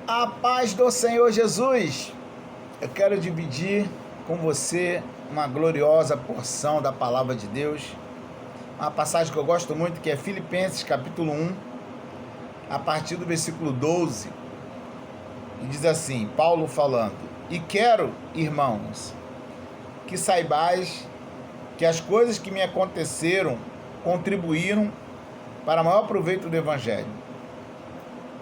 A paz do Senhor Jesus. Eu quero dividir com você uma gloriosa porção da palavra de Deus. Uma passagem que eu gosto muito, que é Filipenses capítulo 1, a partir do versículo 12. E diz assim, Paulo falando: E quero, irmãos, que saibais que as coisas que me aconteceram contribuíram para maior proveito do Evangelho.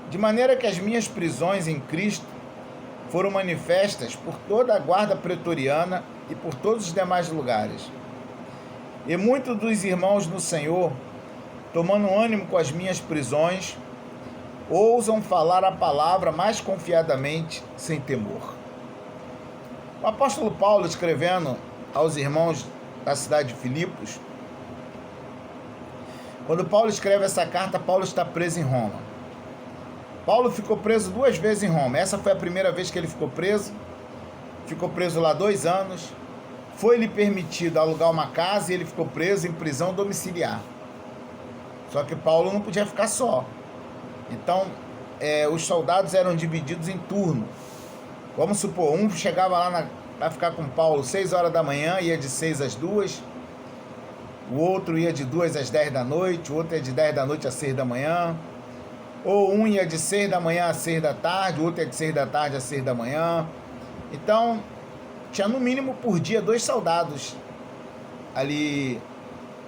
De maneira que as minhas prisões em Cristo foram manifestas por toda a guarda pretoriana e por todos os demais lugares. E muitos dos irmãos no Senhor, tomando ânimo com as minhas prisões, ousam falar a palavra mais confiadamente, sem temor. O apóstolo Paulo, escrevendo aos irmãos da cidade de Filipos, quando Paulo escreve essa carta, Paulo está preso em Roma. Paulo ficou preso 2 vezes em Roma. Essa foi a primeira vez que ele ficou preso. Ficou preso lá 2 anos. Foi-lhe permitido alugar uma casa e ele ficou preso em prisão domiciliar. Só que Paulo não podia ficar só. Então, os soldados eram divididos em turno. Vamos supor, um chegava lá para ficar com Paulo 6 horas da manhã, ia de 6 às 2. O outro ia de 2 às 10 da noite. O outro ia de 10 da noite às 6 da manhã. Ou um ia de 6 da manhã às 6 da tarde, o outro ia de 6 da tarde às 6 da manhã. Então, tinha no mínimo por dia 2 soldados ali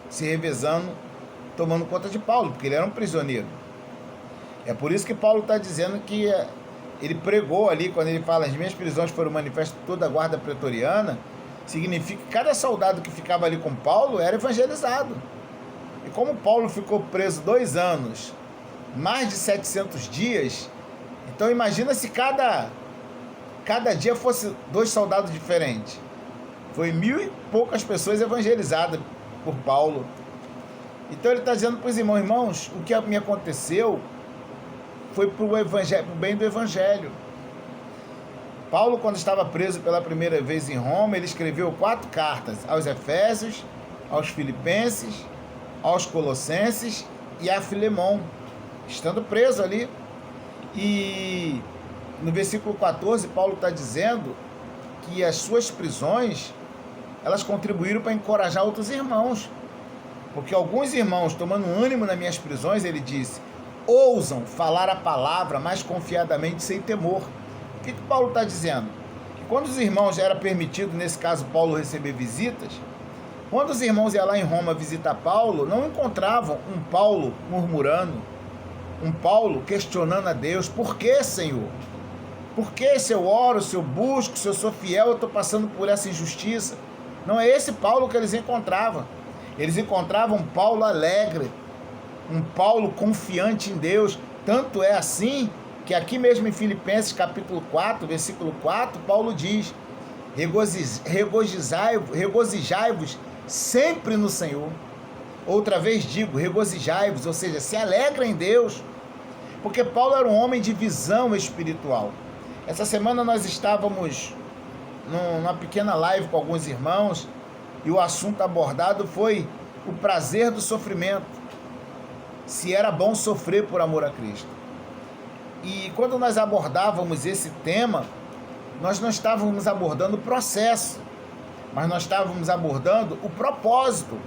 se revezando, tomando conta de Paulo, porque ele era um prisioneiro. É por isso que Paulo está dizendo que ele pregou ali, quando ele fala: as minhas prisões foram manifestas por toda a guarda pretoriana, significa que cada soldado que ficava ali com Paulo era evangelizado. E como Paulo ficou preso 2 anos, mais de 700 dias, então imagina se cada dia fosse 2 soldados diferentes. Foi 1000 e poucas pessoas evangelizadas por Paulo. Então ele está dizendo para os irmãos, o que me aconteceu foi para o bem do Evangelho. Paulo, quando estava preso pela primeira vez em Roma, ele escreveu 4 cartas aos Efésios, aos Filipenses, aos Colossenses e a Filemão, estando preso ali. E no versículo 14, Paulo está dizendo que as suas prisões, elas contribuíram para encorajar outros irmãos. Porque alguns irmãos, tomando ânimo nas minhas prisões, ele disse, ousam falar a palavra mais confiadamente, sem temor. O que Paulo está dizendo? Que quando os irmãos era permitido, nesse caso Paulo, receber visitas, quando os irmãos iam lá em Roma visitar Paulo, não encontravam um Paulo murmurando, um Paulo questionando a Deus: por que, Senhor? Por que, se eu oro, se eu busco, se eu sou fiel, eu estou passando por essa injustiça? Não é esse Paulo que eles encontravam. Eles encontravam um Paulo alegre, um Paulo confiante em Deus. Tanto é assim que aqui mesmo em Filipenses capítulo 4, versículo 4, Paulo diz: regozijai-vos sempre no Senhor. Outra vez digo, regozijai-vos, ou seja, se alegra em Deus. Porque Paulo era um homem de visão espiritual. Essa semana nós estávamos numa pequena live com alguns irmãos e o assunto abordado foi o prazer do sofrimento. Se era bom sofrer por amor a Cristo. E quando nós abordávamos esse tema, nós não estávamos abordando o processo, mas nós estávamos abordando o propósito.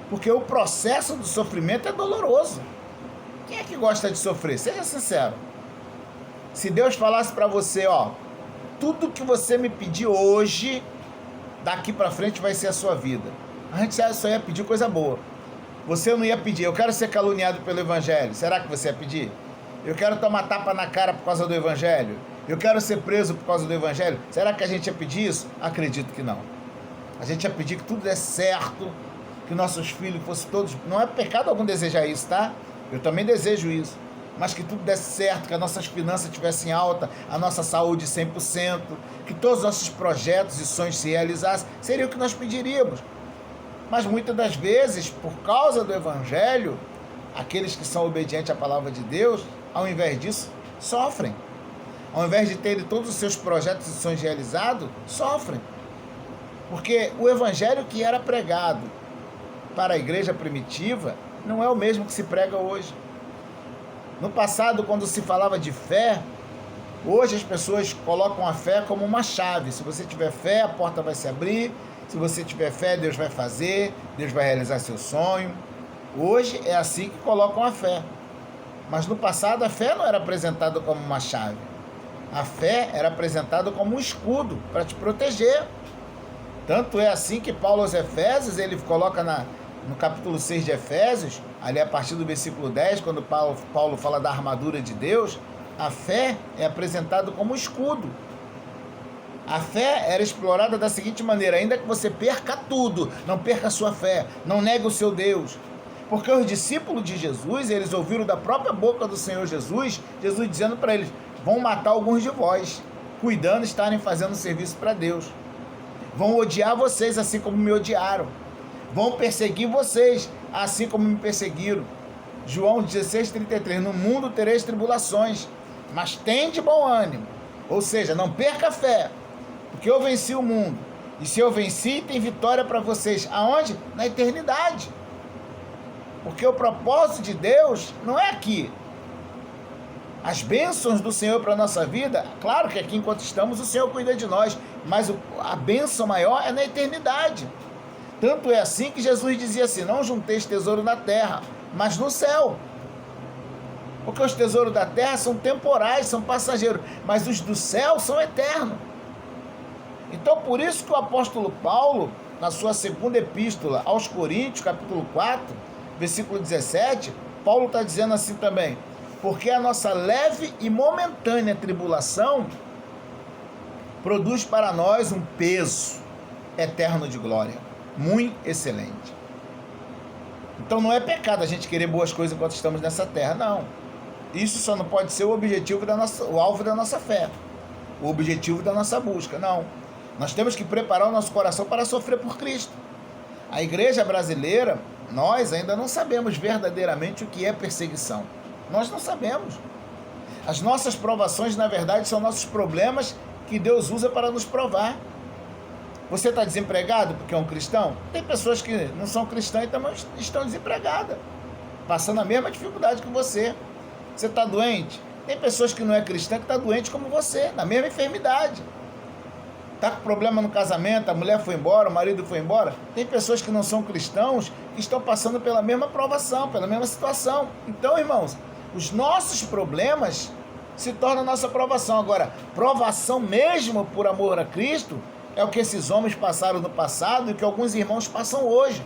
Porque o processo do sofrimento é doloroso. Quem é que gosta de sofrer? Seja sincero. Se Deus falasse para você, tudo que você me pedir hoje, daqui para frente vai ser a sua vida. A gente só ia pedir coisa boa. Você não ia pedir: eu quero ser caluniado pelo Evangelho. Será que você ia pedir? Eu quero tomar tapa na cara por causa do Evangelho. Eu quero ser preso por causa do Evangelho. Será que a gente ia pedir isso? Acredito que não. A gente ia pedir que tudo desse certo, que nossos filhos fossem todos... Não é pecado algum desejar isso, tá? Eu também desejo isso. Mas que tudo desse certo, que as nossas finanças estivessem alta, a nossa saúde 100%, que todos os nossos projetos e sonhos se realizassem, seria o que nós pediríamos. Mas muitas das vezes, por causa do Evangelho, aqueles que são obedientes à palavra de Deus, ao invés disso, sofrem. Ao invés de terem todos os seus projetos e sonhos realizados, sofrem. Porque o Evangelho que era pregado para a igreja primitiva não é o mesmo que se prega hoje. No passado, quando se falava de fé, Hoje as pessoas colocam a fé como uma chave. Se você tiver fé, a porta vai se abrir. Se você tiver fé, Deus vai fazer, Deus vai realizar seu sonho. Hoje é assim que colocam a fé. Mas no passado a fé não era apresentada como uma chave. A fé era apresentada como um escudo para te proteger. Tanto é assim que Paulo aos Efésios, ele coloca no capítulo 6 de Efésios, ali a partir do versículo 10, quando Paulo fala da armadura de Deus, a fé é apresentada como escudo. A fé era explorada da seguinte maneira: ainda que você perca tudo, não perca a sua fé, não negue o seu Deus. Porque os discípulos de Jesus, eles ouviram da própria boca do Senhor Jesus dizendo para eles: vão matar alguns de vós, cuidando de estarem fazendo serviço para Deus. Vão odiar vocês assim como me odiaram. Vão perseguir vocês assim como me perseguiram. João 16:33, no mundo tereis tribulações, mas tende bom ânimo. Ou seja, não perca a fé, porque eu venci o mundo. E se eu venci, tem vitória para vocês. Aonde? Na eternidade. Porque o propósito de Deus não é aqui. As bênçãos do Senhor para a nossa vida, claro que aqui enquanto estamos o Senhor cuida de nós, mas a bênção maior é na eternidade. Tanto é assim que Jesus dizia assim: não junteis tesouro na terra, mas no céu. Porque os tesouros da terra são temporais, são passageiros, mas os do céu são eternos. Então por isso que o apóstolo Paulo, na sua segunda epístola aos Coríntios, capítulo 4, versículo 17, Paulo está dizendo assim também: porque a nossa leve e momentânea tribulação produz para nós um peso eterno de glória, muito excelente. Então não é pecado a gente querer boas coisas enquanto estamos nessa terra, não. Isso só não pode ser o objetivo o alvo da nossa fé, o objetivo da nossa busca, não. Nós temos que preparar o nosso coração para sofrer por Cristo. A igreja brasileira, nós ainda não sabemos verdadeiramente o que é perseguição. Nós não sabemos. As nossas provações, na verdade, são nossos problemas que Deus usa para nos provar. Você está desempregado porque é um cristão? Tem pessoas que não são cristãs e também estão desempregadas, passando a mesma dificuldade que você. Você está doente? Tem pessoas que não é cristã que está doente como você, na mesma enfermidade. Está com problema no casamento, a mulher foi embora, o marido foi embora. Tem pessoas que não são cristãos que estão passando pela mesma provação, pela mesma situação. Então, irmãos, os nossos problemas se tornam nossa provação. Agora, provação mesmo por amor a Cristo é o que esses homens passaram no passado e que alguns irmãos passam hoje.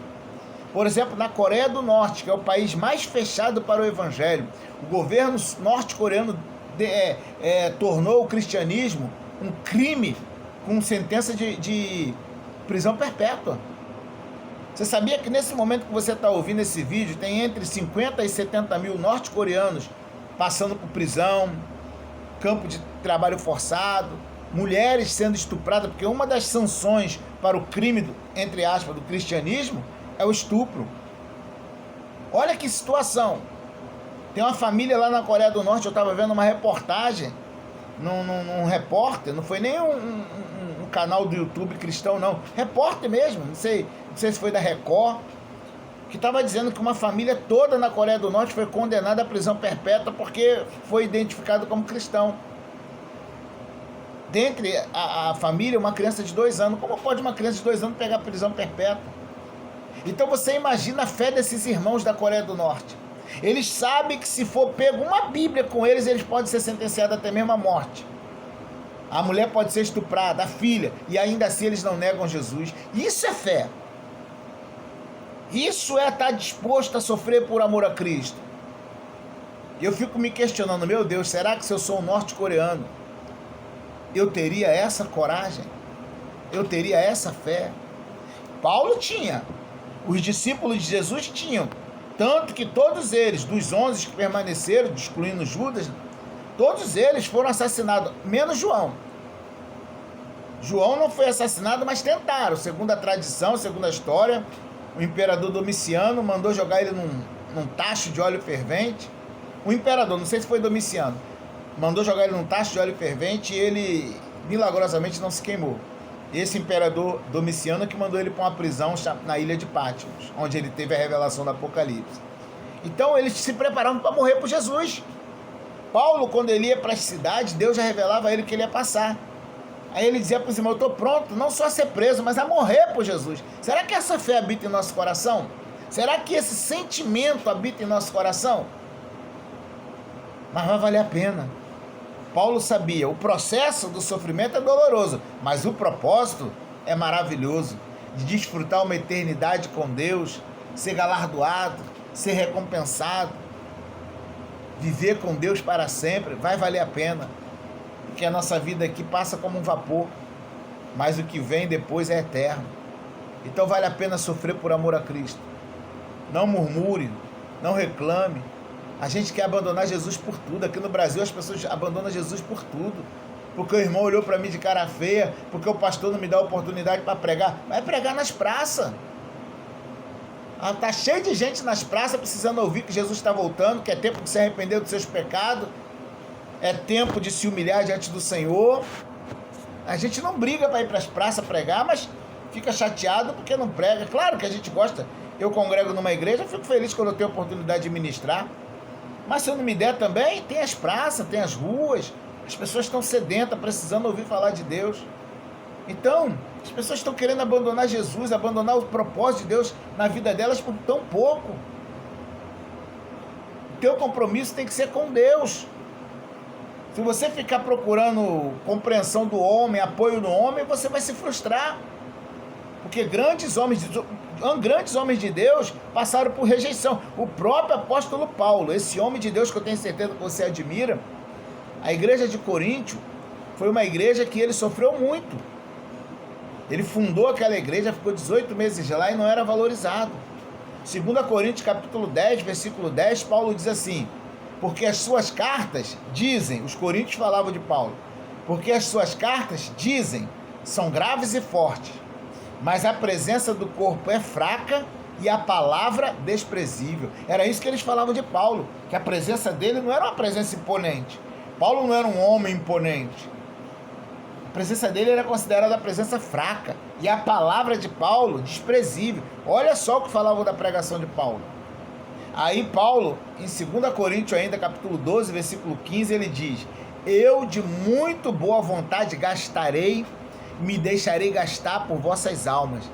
Por exemplo, na Coreia do Norte, que é o país mais fechado para o evangelho, o governo norte-coreano tornou o cristianismo um crime com sentença de prisão perpétua. Você sabia que nesse momento que você está ouvindo esse vídeo, tem entre 50 e 70 mil norte-coreanos passando por prisão, campo de trabalho forçado, mulheres sendo estupradas, porque uma das sanções para o crime, entre aspas, do cristianismo é o estupro. Olha que situação. Tem uma família lá na Coreia do Norte, eu estava vendo uma reportagem, num repórter, não foi nem um canal do YouTube cristão, não, repórter mesmo, não sei se foi da Record, que estava dizendo que uma família toda na Coreia do Norte foi condenada à prisão perpétua porque foi identificado como cristão. Dentre a família, uma criança de 2 anos. Como pode uma criança de 2 anos pegar prisão perpétua? Então você imagina a fé desses irmãos da Coreia do Norte. Eles sabem que se for pego uma Bíblia com eles, eles podem ser sentenciados até mesmo à morte. A mulher pode ser estuprada, a filha, e ainda assim eles não negam Jesus. Isso é fé. Isso é estar disposto a sofrer por amor a Cristo. E eu fico me questionando, meu Deus, será que se eu sou um norte-coreano, eu teria essa coragem? Eu teria essa fé? Paulo tinha. Os discípulos de Jesus tinham. Tanto que todos eles, dos 11 que permaneceram, excluindo Judas, todos eles foram assassinados, menos João. João não foi assassinado, mas tentaram. Segundo a tradição, segundo a história, o imperador Domiciano mandou jogar ele num tacho de óleo fervente. O imperador, não sei se foi Domiciano, mandou jogar ele num tacho de óleo fervente e ele milagrosamente não se queimou. Esse imperador Domiciano que mandou ele para uma prisão na ilha de Patmos, onde ele teve a revelação do Apocalipse. Então eles se prepararam para morrer por Jesus. Paulo, quando ele ia para as cidades, Deus já revelava a ele que ele ia passar. Aí ele dizia para os irmãos, eu estou pronto, não só a ser preso, mas a morrer por Jesus. Será que essa fé habita em nosso coração? Será que esse sentimento habita em nosso coração? Mas vai valer a pena. Paulo sabia, o processo do sofrimento é doloroso, mas o propósito é maravilhoso, de desfrutar uma eternidade com Deus, ser galardoado, ser recompensado, viver com Deus para sempre, vai valer a pena, porque a nossa vida aqui passa como um vapor, mas o que vem depois é eterno. Então vale a pena sofrer por amor a Cristo. Não murmure, não reclame. A gente quer abandonar Jesus por tudo. Aqui no Brasil as pessoas abandonam Jesus por tudo. Porque o irmão olhou para mim de cara feia, porque o pastor não me dá oportunidade para pregar. Vai pregar nas praças. Está cheio de gente nas praças precisando ouvir que Jesus está voltando, que é tempo de se arrepender dos seus pecados, é tempo de se humilhar diante do Senhor. A gente não briga para ir para as praças pregar, mas fica chateado porque não prega. Claro que a gente gosta. Eu congrego numa igreja, fico feliz quando eu tenho a oportunidade de ministrar. Mas se eu não me der também, tem as praças, tem as ruas. As pessoas estão sedentas, precisando ouvir falar de Deus. Então, as pessoas estão querendo abandonar Jesus, abandonar o propósito de Deus na vida delas por tão pouco. O teu compromisso tem que ser com Deus. Se você ficar procurando compreensão do homem, apoio do homem, você vai se frustrar. Porque grandes homens de Deus passaram por rejeição. O próprio apóstolo Paulo, esse homem de Deus que eu tenho certeza que você admira, a igreja de Coríntio foi uma igreja que ele sofreu muito. Ele fundou aquela igreja, ficou 18 meses lá e não era valorizado. 2 Coríntios capítulo 10, versículo 10, Paulo diz assim, porque as suas cartas dizem, os coríntios falavam de Paulo, porque as suas cartas dizem, são graves e fortes, mas a presença do corpo é fraca e a palavra desprezível. Era isso que eles falavam de Paulo, que a presença dele não era uma presença imponente. Paulo não era um homem imponente. A presença dele era considerada a presença fraca e a palavra de Paulo desprezível. Olha só o que falavam da pregação de Paulo. Aí Paulo, em 2 Coríntios ainda, capítulo 12, versículo 15, ele diz, eu de muito boa vontade gastarei, me deixarei gastar por vossas almas,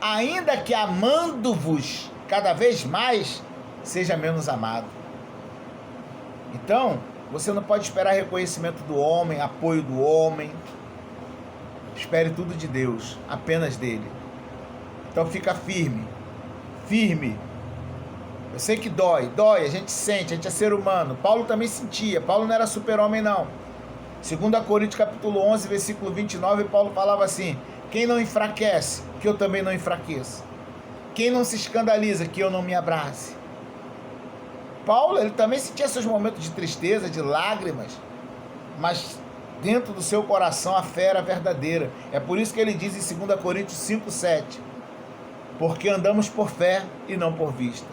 ainda que amando-vos cada vez mais, seja menos amado. Então, você não pode esperar reconhecimento do homem, apoio do homem. Espere tudo de Deus, apenas dele. Então fica firme, firme. Eu sei que dói, a gente sente, a gente é ser humano. Paulo também sentia, Paulo não era super-homem não. 2 Coríntios capítulo 11, versículo 29, Paulo falava assim, quem não enfraquece, que eu também não enfraqueça. Quem não se escandaliza, que eu não me abrace. Paulo, ele também sentia seus momentos de tristeza, de lágrimas, mas dentro do seu coração a fé era verdadeira. É por isso que ele diz em 2 Coríntios 5, 7, porque andamos por fé e não por vista.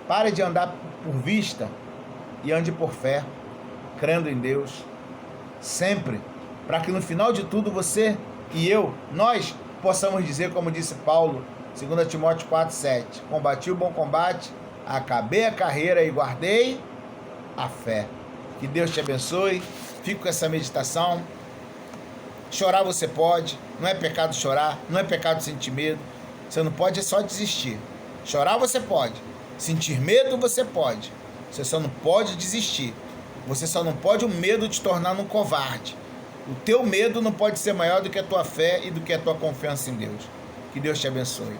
Pare de andar por vista e ande por fé, crendo em Deus, sempre, para que no final de tudo você e eu, nós, possamos dizer, como disse Paulo, 2 Timóteo 4, 7, combati o bom combate, acabei a carreira e guardei a fé. Que Deus te abençoe, fique com essa meditação. Chorar você pode, não é pecado chorar, não é pecado sentir medo, você não pode só desistir. Chorar você pode, sentir medo você pode, você só não pode desistir. Você só não pode o medo te tornar um covarde. O teu medo não pode ser maior do que a tua fé e do que a tua confiança em Deus. Que Deus te abençoe.